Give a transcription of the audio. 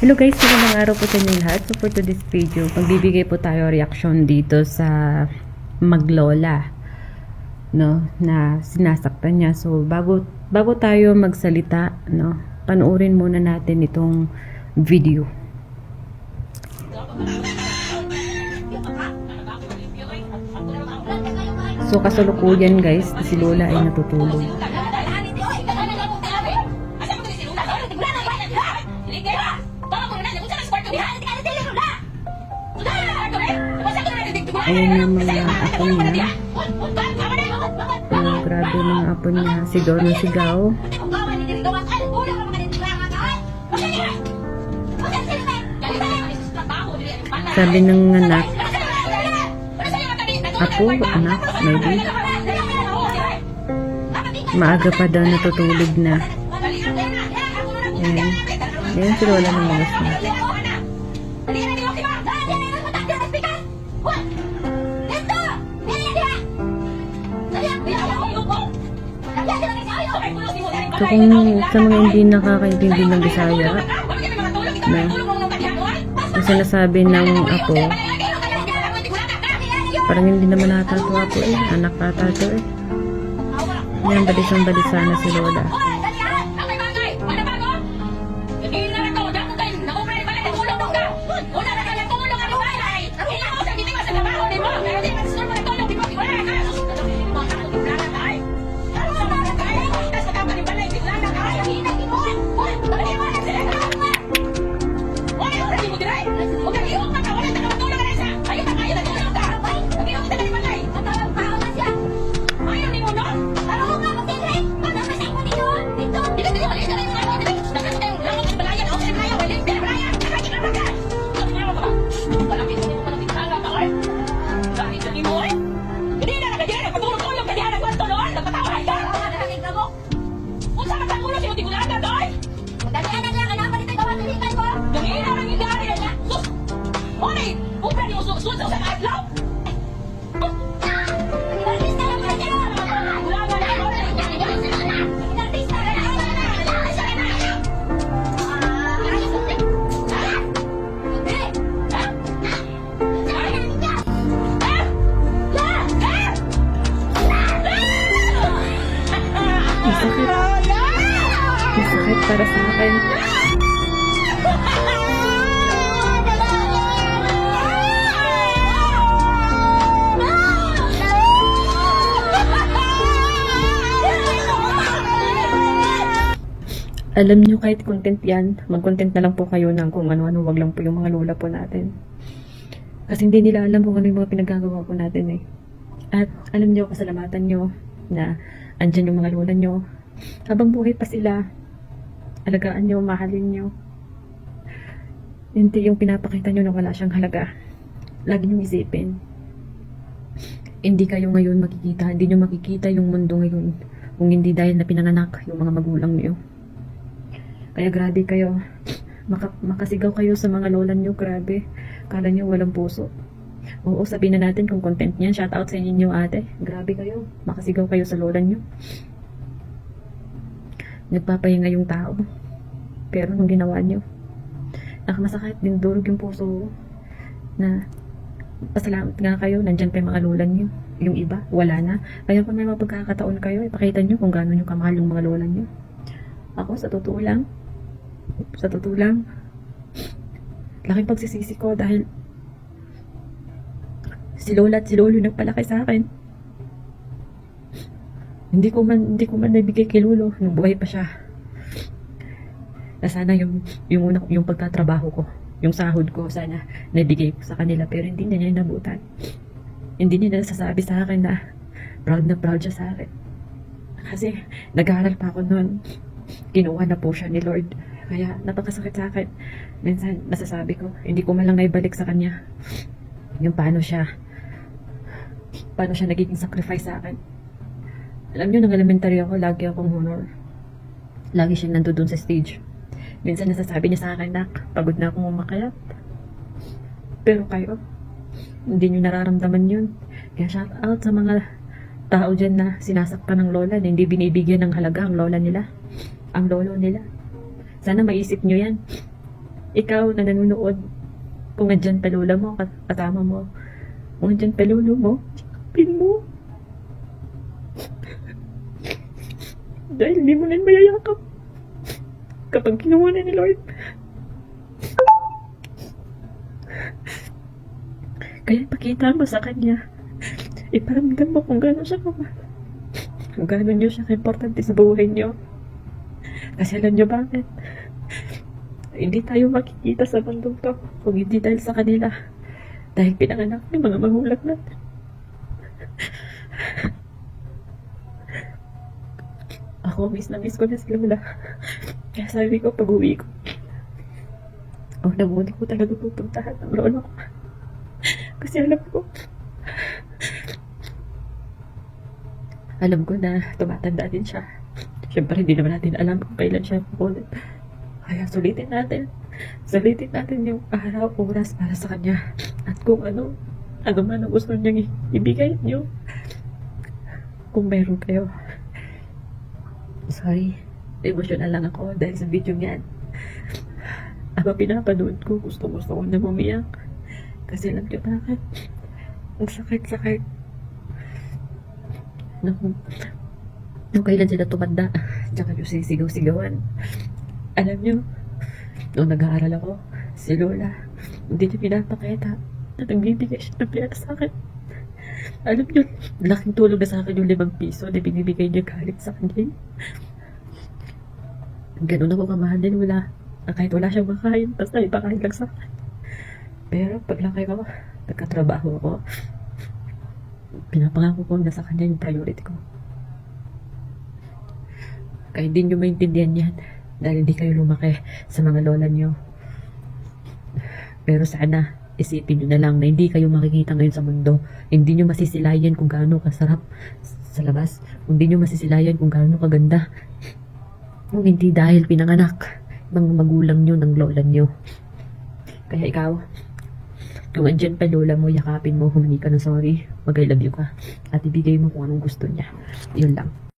Hello guys, magandang araw po sa inyo lahat. So for today's video, pagbibigay po tayo reaction dito sa maglola, no, na sinasaktan niya. So bago tayo magsalita, no, panoorin muna natin itong video. So kasalukuyan guys, si Lola ay natutulog. Ayan yung mga apo niya. Grabe mga apo niya. Sigaw na sigaw. Sabi ng anak, apo, anak, maybe. Maaga pa daw natutulog na. Ayan. Ayan si Lola ng mga na. So kung sa mga hindi nakakaintindi ng Bisaya, na ang sinasabi ng apo, parang hindi naman nata ito apo eh, anak ata ito eh. Yan, balisang balisa na si Lola. Masakit para sa akin. Alam nyo, kahit content yan, mag-content na lang po kayo ng kung ano-ano, wag lang po yung mga lola po natin. Kasi hindi nila alam kung ano yung mga pinagagawa po natin eh. At alam nyo, pasalamatan nyo na andyan yung mga lola nyo. Habang buhay pa sila, alagaan nyo, mahalin nyo. Hindi yung pinapakita nyo na wala siyang halaga. Lagi nyo isipin. Hindi kayo ngayon makikita, hindi nyo makikita yung mundo ngayon kung hindi dahil na pinanganak yung mga magulang nyo. Kaya grabe kayo. Makasigaw kayo sa mga lola nyo, grabe. Kala nyo walang puso. Oo, sabihin na natin kung content niyan. Shout out sa inyo ate. Grabe kayo. Makasigaw kayo sa lola nyo. Nagpapahinga yung tao. Pero nung ginawa nyo, nakamasakit din, durog yung puso na pasalamat nga kayo, nandyan pa yung mga lola nyo. Yung iba, wala na. Kaya kung may mga pagkakataon kayo, ipakita nyo kung gaano nyo kamahal yung mga lola nyo. Ako, sa totoo lang, laking pagsisisi ko dahil si Lola at si Lolo nagpalaki sa akin. Hindi ko man nabigay kay Lolo nung buhay pa siya. Na sana yung pagtatrabaho ko, yung sahod ko, sana nabigay ko sa kanila, pero hindi niya inabutan. Hindi niya nasasabi sa akin na proud siya sa akin. Kasi nag-aaral pa ako noon. Kinuha na po siya ni Lord. Kaya napakasakit sa akin. Minsan nasasabi ko, hindi ko man lang naibalik sa kanya yung paano siya nagiging sacrifice sa akin. Alam niyo, nung elementary ako, lagi akong honor. Lagi siyang nandoon sa stage. Minsan nasasabi niya sa akin, nak, pagod na akong umakyat. Pero kayo, hindi niyo nararamdaman yun. Kaya shout out sa mga tao dyan na sinasaktan ng lola na hindi binibigyan ng halaga ang lola nila, ang lolo nila. Sana maisip nyo yan. ikaw na nanonood, kung nandyan pa lola mo, kasama mo, kung nandyan pa lolo mo, pin mo. Dahil hindi mo na mayayakap kapag kinuha na ni Lord. Kaya pakita mo sa kanya, iparamdam mo kung gano'n siya kamahal. Kung gano'n niyo siya ka-importante sa buhay niyo. Kasi alam niyo bakit? Hindi tayo makikita sa mundong to kung hindi dahil sa kanila. Dahil pinanganak ng mga magulang natin. Ako, miss na miss ko na si Lola. Kaya sabi ko, pag uwi ko, una ko talaga pupuntahan ng lola ko. Kasi alam ko na tumatanda din siya. Siyempre, hindi naman natin alam kung kailan siya pupunit. Kaya sulitin natin yung araw, oras para sa kanya. At kung ano man ang gusto niyang ibigay niyo. Kung meron kayo. Sorry, emotional lang ako dahil sa video niyan. Habang pinapanood ko, gusto ko na umiyak. Kasi alam niyo bakit? Ang sakit. Nung kailan sila tumanda, tsaka yung sisigaw-sigawan. Alam niyo, nung nag-aaral ako, si Lola, hindi niya pinapakita na nagbibigay siya ng pera sa akin. Alam niyo, laking tulong na sa akin yung 5 piso na binibigay niya galing sa kanya. Ganun ako kamahal din Lola. Na kahit wala siyang makain, basta ipakain lang sa akin. Pero paglaki ko, nagkatrabaho ako, pinapangako ko na sa kanya yung priority ko. Kaya hindi nyo maintindihan yan dahil hindi kayo lumaki sa mga lola nyo. Pero sana, isipin nyo na lang na hindi kayo makikita ngayon sa mundo. Hindi nyo masisilayan kung gaano kasarap sa labas. Hindi nyo masisilayan kung gaano kaganda. Kung hindi dahil pinanganak ng magulang nyo, ng lola nyo. Kaya ikaw, kung andyan pa lola mo, yakapin mo, humingi ka ng sorry, mag-I love you ka, at ibigay mo kung anong gusto niya. Yun lang.